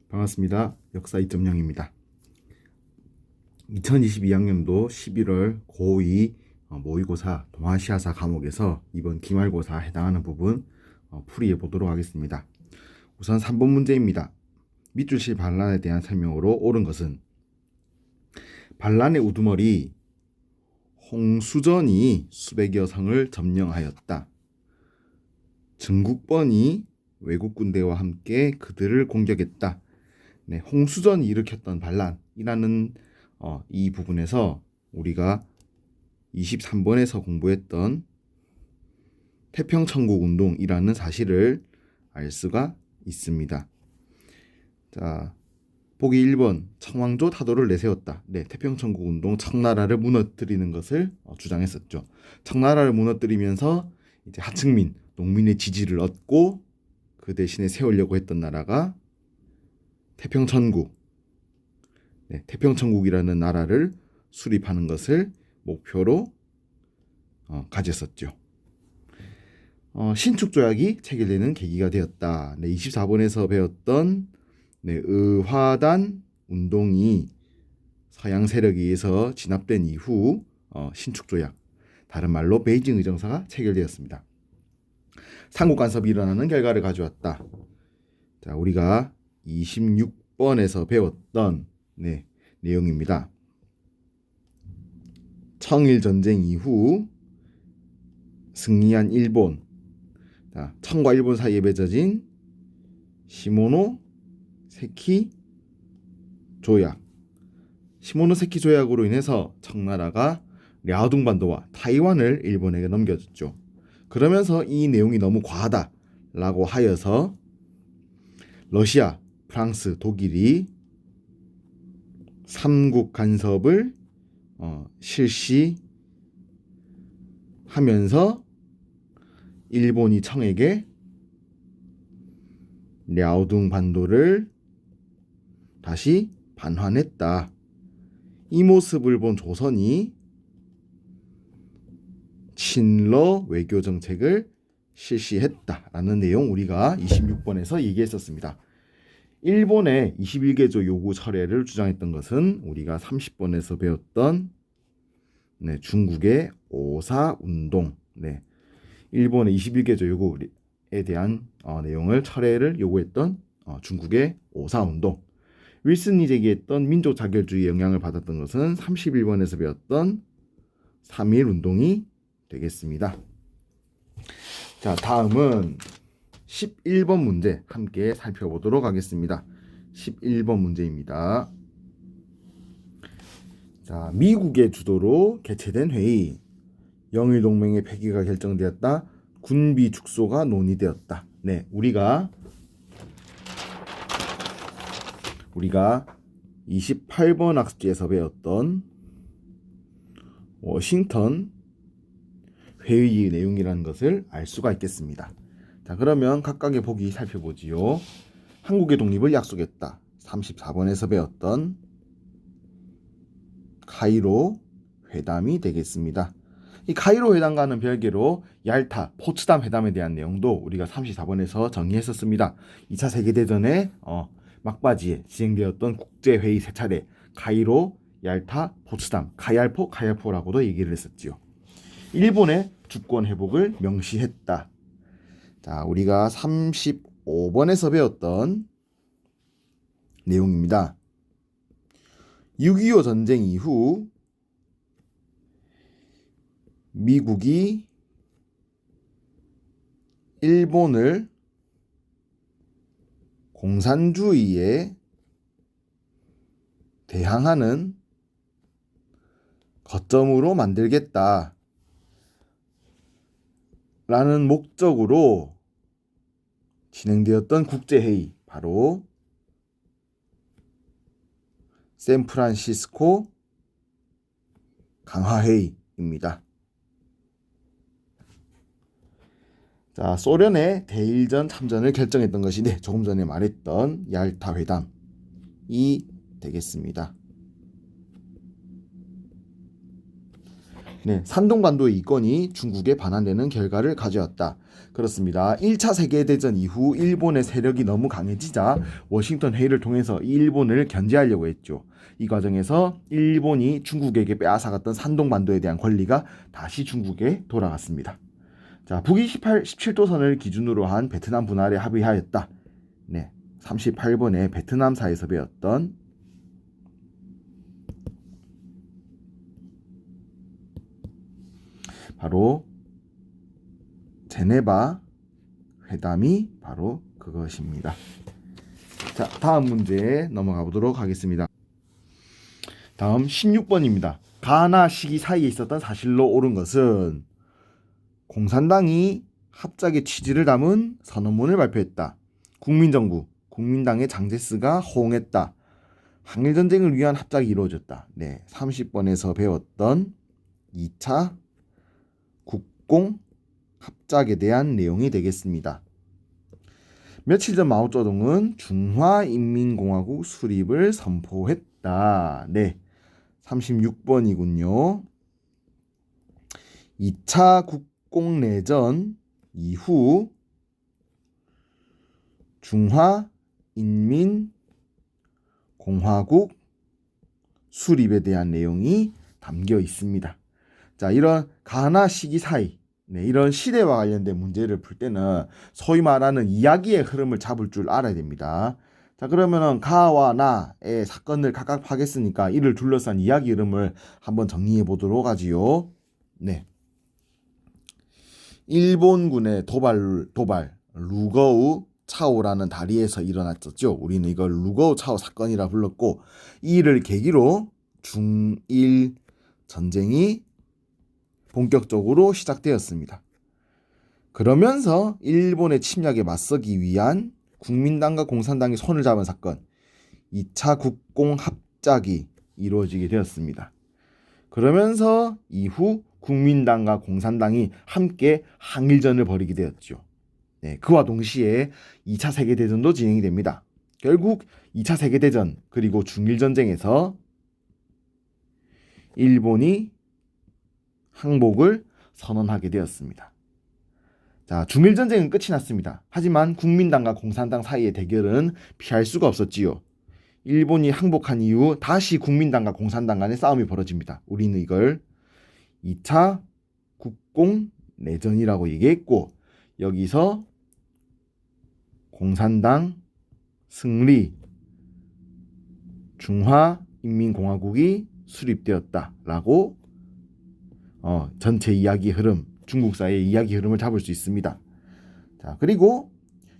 반갑습니다. 역사 2.0입니다. 2022학년도 11월 고2 모의고사 동아시아사 과목에서 이번 기말고사 해당하는 부분 풀이해 보도록 하겠습니다. 우선 3번 문제입니다. 밑줄실 반란에 대한 설명으로 옳은 것은 반란의 우두머리 홍수전이 수백여 성을 점령하였다. 증국번이 외국 군대와 함께 그들을 공격했다. 네, 홍수전이 일으켰던 반란이라는 이 부분에서 우리가 23번에서 공부했던 태평천국운동이라는 사실을 알 수가 있습니다. 자, 보기 1번 청왕조 타도를 내세웠다. 네, 태평천국운동 청나라를 무너뜨리는 것을 주장했었죠. 청나라를 무너뜨리면서 이제 하층민, 농민의 지지를 얻고 그 대신에 세우려고 했던 나라가 태평천국, 네, 태평천국이라는 나라를 수립하는 것을 목표로 가졌었죠. 신축조약이 체결되는 계기가 되었다. 네, 24번에서 배웠던 의화단 운동이 서양 세력에 의해서 진압된 이후 신축조약, 다른 말로 베이징 의정서가 체결되었습니다. 삼국 간섭이 일어나는 결과를 가져왔다. 자, 우리가 26번에서 배웠던 내용입니다. 청일전쟁 이후 승리한 일본, 자, 청과 일본 사이에 맺어진 시모노세키 조약. 시모노세키 조약으로 인해서 청나라가 랴오둥반도와 타이완을 일본에게 넘겨줬죠. 그러면서 이 내용이 너무 과하다라고 하여서 러시아, 프랑스, 독일이 삼국 간섭을 실시하면서 일본이 청에게 랴오둥 반도를 다시 반환했다. 이 모습을 본 조선이 친러 외교 정책을 실시했다라는 내용 우리가 26번에서 얘기했었습니다. 일본의 21개조 요구 철회를 주장했던 것은 우리가 30번에서 배웠던 중국의 오사운동, 일본의 21개조 요구에 대한 내용을 철회를 요구했던 중국의 오사운동. 윌슨이 제기했던 민족 자결주의 영향을 받았던 것은 31번에서 배웠던 3.1운동이 되겠습니다. 자, 다음은 11번 문제 함께 살펴보도록 하겠습니다. 11번 문제입니다. 자, 미국의 주도로 개최된 회의. 영일동맹의 폐기가 결정되었다. 군비 축소가 논의되었다. 네, 우리가 28번 학습지에서 배웠던 워싱턴 회의의 내용이라는 것을 알 수가 있겠습니다. 자, 그러면 각각의 보기 살펴보지요. 한국의 독립을 약속했다. 34번에서 배웠던 카이로 회담이 되겠습니다. 이 카이로 회담과는 별개로 얄타, 포츠담 회담에 대한 내용도 우리가 34번에서 정리했었습니다. 2차 세계대전의 막바지에 진행되었던 국제회의 3차례, 카이로, 얄타, 포츠담, 카얄포라고도 얘기를 했었지요. 일본의 주권 회복을 명시했다. 자, 우리가 35번에서 배웠던 내용입니다. 6.25 전쟁 이후 미국이 일본을 공산주의에 대항하는 거점으로 만들겠다 라는 목적으로 진행되었던 국제회의, 바로 샌프란시스코 강화회의입니다. 자, 소련의 대일전 참전을 결정했던 것이 조금 전에 말했던 얄타 회담이 되겠습니다. 네, 산동반도의 이권이 중국에 반환되는 결과를 가져왔다. 그렇습니다. 1차 세계대전 이후 일본의 세력이 너무 강해지자 워싱턴 회의를 통해서 일본을 견제하려고 했죠. 이 과정에서 일본이 중국에게 빼앗아갔던 산동반도에 대한 권리가 다시 중국에 돌아갔습니다. 자, 북위 17도선을 기준으로 한 베트남 분할에 합의하였다. 네, 38번에 베트남사에서 배웠던 바로 제네바 회담이 바로 그것입니다. 자, 다음 문제 넘어가 보도록 하겠습니다. 다음 16번입니다. 가나 시기 사이에 있었던 사실로 옳은 것은 공산당이 합작의 취지를 담은 선언문을 발표했다. 국민정부, 국민당의 장제스가 호응했다. 항일전쟁을 위한 합작이 이루어졌다. 네, 30번에서 배웠던 2차 국공 합작에 대한 내용이 되겠습니다. 며칠 전 마오쩌둥은 중화인민공화국 수립을 선포했다. 네, 36번이군요. 2차 국공내전 이후 중화인민공화국 수립에 대한 내용이 담겨 있습니다. 자, 이런 가나 시기 사이, 네, 이런 시대와 관련된 문제를 풀 때는 소위 말하는 이야기의 흐름을 잡을 줄 알아야 됩니다. 자, 그러면은 가와 나의 사건을 각각 파겠으니까 이를 둘러싼 이야기 흐름을 한번 정리해 보도록 하지요. 네. 일본군의 도발 루거우 차오라는 다리에서 일어났었죠. 우리는 이걸 루거우 차오 사건이라 불렀고, 이를 계기로 중일 전쟁이 본격적으로 시작되었습니다. 그러면서 일본의 침략에 맞서기 위한 국민당과 공산당이 손을 잡은 사건, 2차 국공합작이 이루어지게 되었습니다. 그러면서 이후 국민당과 공산당이 함께 항일전을 벌이게 되었죠. 네, 그와 동시에 2차 세계대전도 진행이 됩니다. 결국 2차 세계대전 그리고 중일전쟁에서 일본이 항복을 선언하게 되었습니다. 자, 중일전쟁은 끝이 났습니다. 하지만 국민당과 공산당 사이의 대결은 피할 수가 없었지요. 일본이 항복한 이후 다시 국민당과 공산당 간의 싸움이 벌어집니다. 우리는 이걸 2차 국공내전이라고 얘기했고, 여기서 공산당 승리, 중화인민공화국이 수립되었다라고 전체 이야기 흐름, 중국사의 이야기 흐름을 잡을 수 있습니다. 자, 그리고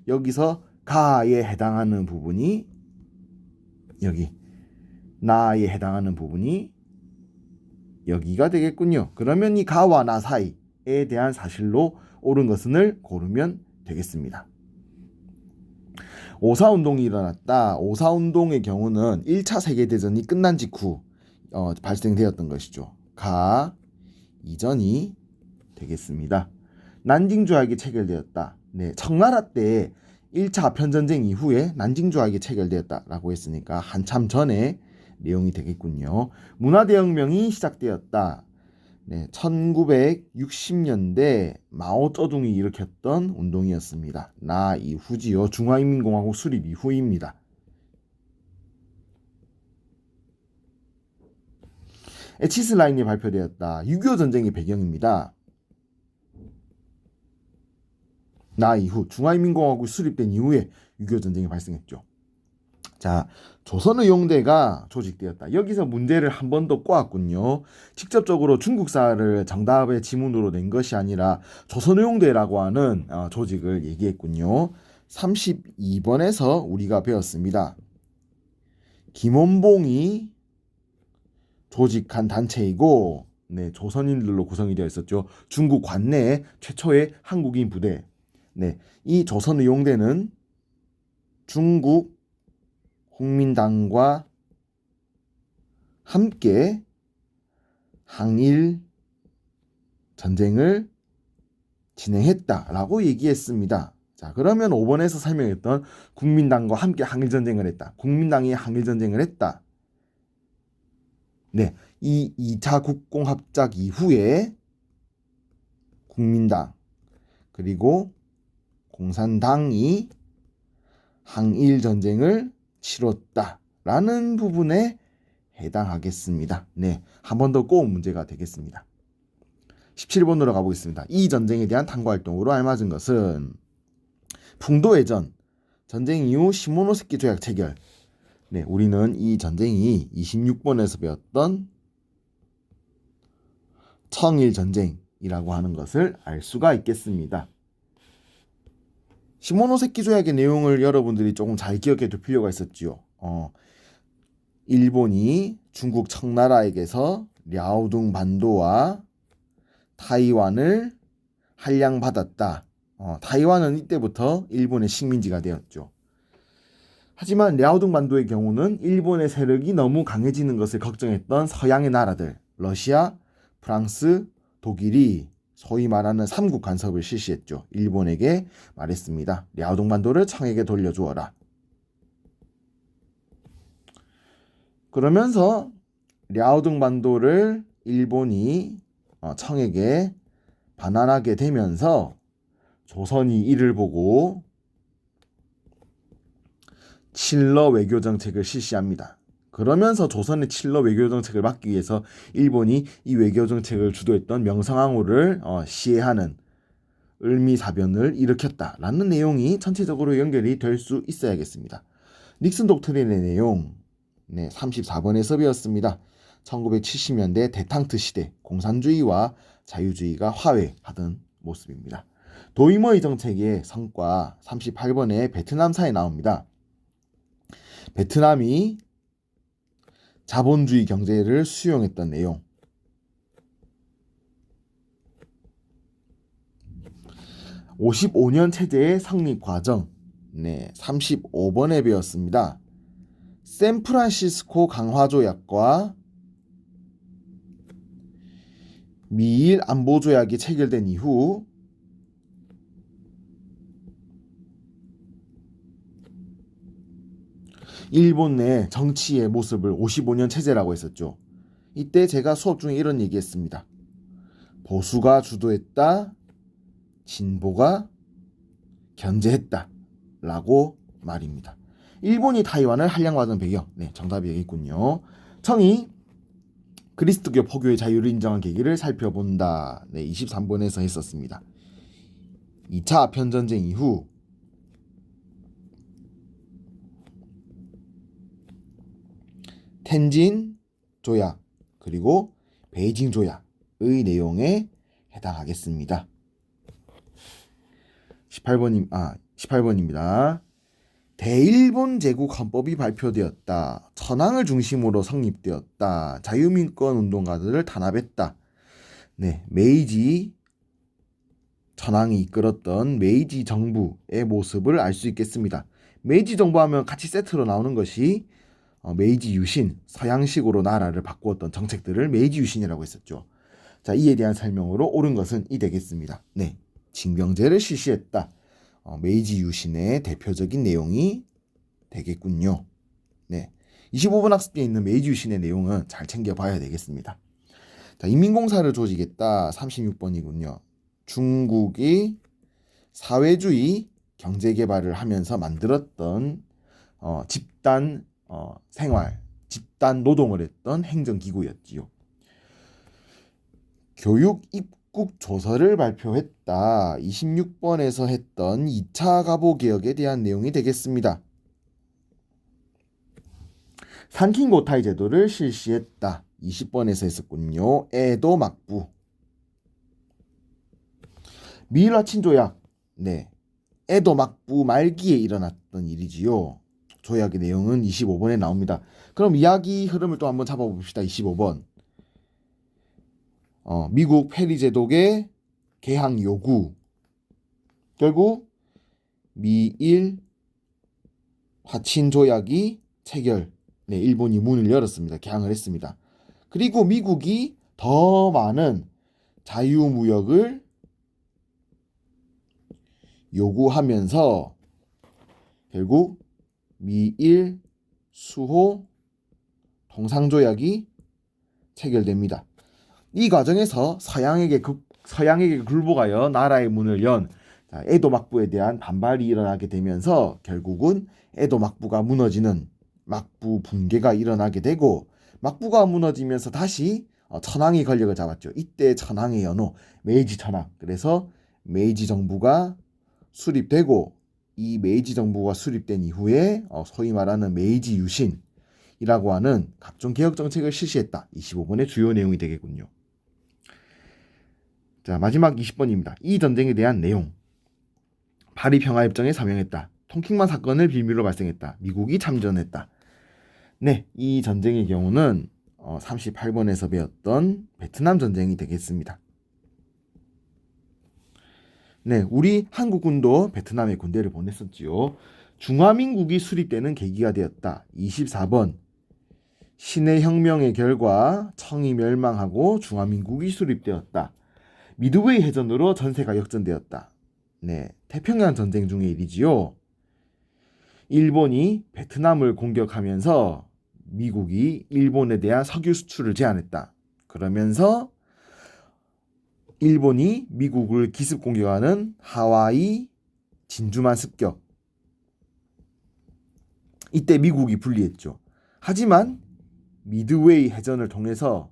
여기서 가에 해당하는 부분이 여기, 나에 해당하는 부분이 여기가 되겠군요. 그러면 이 가와 나 사이에 대한 사실로 옳은 것을 고르면 되겠습니다. 오사운동이 일어났다. 오사운동의 경우는 1차 세계대전이 끝난 직후 발생되었던 것이죠. 가 이전이 되겠습니다. 난징조약이 체결되었다. 네, 청나라 때 1차 아편전쟁 이후에 난징조약이 체결되었다라고 했으니까 한참 전에 내용이 되겠군요. 문화대혁명이 시작되었다. 네, 1960년대 마오쩌둥이 일으켰던 운동이었습니다. 나 이후지요. 중화인민공화국 수립 이후입니다. 에치스 라인이 발표되었다. 6.25 전쟁의 배경입니다. 나 이후 중화인민공화국이 수립된 이후에 6.25 전쟁이 발생했죠. 자, 조선의용대가 조직되었다. 여기서 문제를 한 번 더 꼬았군요. 직접적으로 중국사를 정답의 지문으로 낸 것이 아니라 조선의용대라고 하는 조직을 얘기했군요. 32번에서 우리가 배웠습니다. 김원봉이 조직한 단체이고, 네, 조선인들로 구성이 되어 있었죠. 중국 관내 최초의 한국인 부대. 네, 이 조선의용대는 중국 국민당과 함께 항일 전쟁을 진행했다라고 얘기했습니다. 자, 그러면 5번에서 설명했던 국민당과 함께 항일 전쟁을 했다. 국민당이 항일 전쟁을 했다. 네, 이 2차 국공합작 이후에 국민당 그리고 공산당이 항일 전쟁을 치렀다라는 부분에 해당하겠습니다. 네, 한 번 더 꼬운 문제가 되겠습니다. 17번으로 가보겠습니다. 이 전쟁에 대한 탐구 활동으로 알맞은 것은 풍도해전, 전쟁 이후 시모노세키 조약 체결. 네, 우리는 이 전쟁이 26번에서 배웠던 청일 전쟁이라고 하는 것을 알 수가 있겠습니다. 시모노세키 조약의 내용을 여러분들이 조금 잘 기억해 둘 필요가 있었지요. 일본이 중국 청나라에게서 랴오둥 반도와 타이완을 할량받았다. 타이완은 이때부터 일본의 식민지가 되었죠. 하지만 랴오둥 반도의 경우는 일본의 세력이 너무 강해지는 것을 걱정했던 서양의 나라들, 러시아, 프랑스, 독일이 소위 말하는 삼국 간섭을 실시했죠. 일본에게 말했습니다. 랴오둥 반도를 청에게 돌려주어라. 그러면서 랴오둥 반도를 일본이 청에게 반환하게 되면서 조선이 이를 보고 칠러 외교 정책을 실시합니다. 그러면서 조선의 칠러 외교 정책을 막기 위해서 일본이 이 외교 정책을 주도했던 명성황후를 시해하는 을미사변을 일으켰다라는 내용이 전체적으로 연결이 될 수 있어야겠습니다. 닉슨 독트린의 내용 34번에서 배웠습니다. 1970년대 데탕트 시대 공산주의와 자유주의가 화해하던 모습입니다. 도이머이 정책의 성과 38번에 베트남사에 나옵니다. 베트남이 자본주의 경제를 수용했던 내용. (55년) 체제의 성립 과정 35번에 배웠습니다. 샌프란시스코 강화조약과 미일 안보조약이 체결된 이후 일본 내 정치의 모습을 55년 체제라고 했었죠. 이때 제가 수업 중에 이런 얘기했습니다. 보수가 주도했다, 진보가 견제했다 라고 말입니다. 일본이 타이완을 할량받은 배경, 정답이 여기 있군요. 청이 그리스도교 포교의 자유를 인정한 계기를 살펴본다. 23번에서 했었습니다. 2차 아편전쟁 이후 텐진 조약 그리고 베이징 조약의 내용에 해당하겠습니다. 18번입니다. 대일본 제국 헌법이 발표되었다. 천황을 중심으로 성립되었다. 자유민권 운동가들을 탄압했다. 메이지 천황이 이끌었던 메이지 정부의 모습을 알 수 있겠습니다. 메이지 정부 하면 같이 세트로 나오는 것이 메이지 유신, 서양식으로 나라를 바꾸었던 정책들을 메이지 유신이라고 했었죠. 자, 이에 대한 설명으로 옳은 것은 이 되겠습니다. 징병제를 실시했다. 메이지 유신의 대표적인 내용이 되겠군요. 25번 학습지에 있는 메이지 유신의 내용은 잘 챙겨봐야 되겠습니다. 자, 인민공사를 조직했다. 36번이군요. 중국이 사회주의 경제개발을 하면서 만들었던 집단 생활, 집단 노동을 했던 행정기구였지요. 교육 입국 조서를 발표했다. 26번에서 했던 2차 가보 개혁에 대한 내용이 되겠습니다. 산킹고타이 제도를 실시했다. 20번에서 했었군요. 에도 막부. 미일화 친조약. 에도 막부 말기에 일어났던 일이지요. 조약의 내용은 25번에 나옵니다. 그럼 이야기 흐름을 또 한번 잡아봅시다. 25번. 미국 페리 제독의 개항 요구. 결국 미일 화친 조약이 체결. 일본이 문을 열었습니다. 개항을 했습니다. 그리고 미국이 더 많은 자유무역을 요구하면서 결국 미일 수호 통상조약이 체결됩니다. 이 과정에서 서양에게 굴복하여 나라의 문을 연 에도 막부에 대한 반발이 일어나게 되면서 결국은 에도 막부가 무너지는 막부 붕괴가 일어나게 되고, 막부가 무너지면서 다시 천황이 권력을 잡았죠. 이때 천황의 연호 메이지 천황. 그래서 메이지 정부가 수립되고, 이 메이지 정부가 수립된 이후에 소위 말하는 메이지 유신이라고 하는 각종 개혁 정책을 실시했다. 25번의 주요 내용이 되겠군요. 자, 마지막 20번입니다. 이 전쟁에 대한 내용. 파리 평화협정에 서명했다. 통킹만 사건을 빌미로 발생했다. 미국이 참전했다. 네, 이 전쟁의 경우는 38번에서 배웠던 베트남 전쟁이 되겠습니다. 네, 우리 한국군도 베트남에 군대를 보냈었지요. 중화민국이 수립되는 계기가 되었다. 24번. 신의 혁명의 결과 청이 멸망하고 중화민국이 수립되었다. 미드웨이 해전으로 전세가 역전되었다. 네, 태평양 전쟁 중의 일이지요. 일본이 베트남을 공격하면서 미국이 일본에 대한 석유 수출을 제한했다. 그러면서 일본이 미국을 기습 공격하는 하와이 진주만 습격. 이때 미국이 불리했죠. 하지만 미드웨이 해전을 통해서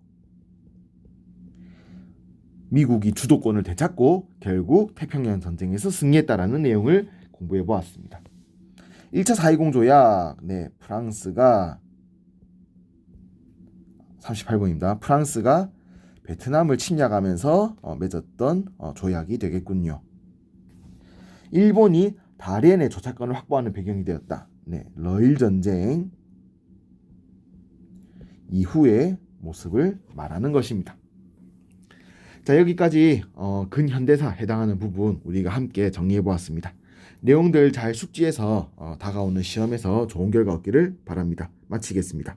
미국이 주도권을 되찾고 결국 태평양 전쟁에서 승리했다라는 내용을 공부해 보았습니다. 1차 4.20 조약, 네, 프랑스가 38번입니다. 프랑스가 베트남을 침략하면서 맺었던 조약이 되겠군요. 일본이 다롄의 조차권을 확보하는 배경이 되었다. 네, 러일 전쟁 이후의 모습을 말하는 것입니다. 자, 여기까지 근현대사 해당하는 부분 우리가 함께 정리해 보았습니다. 내용들 잘 숙지해서 다가오는 시험에서 좋은 결과 얻기를 바랍니다. 마치겠습니다.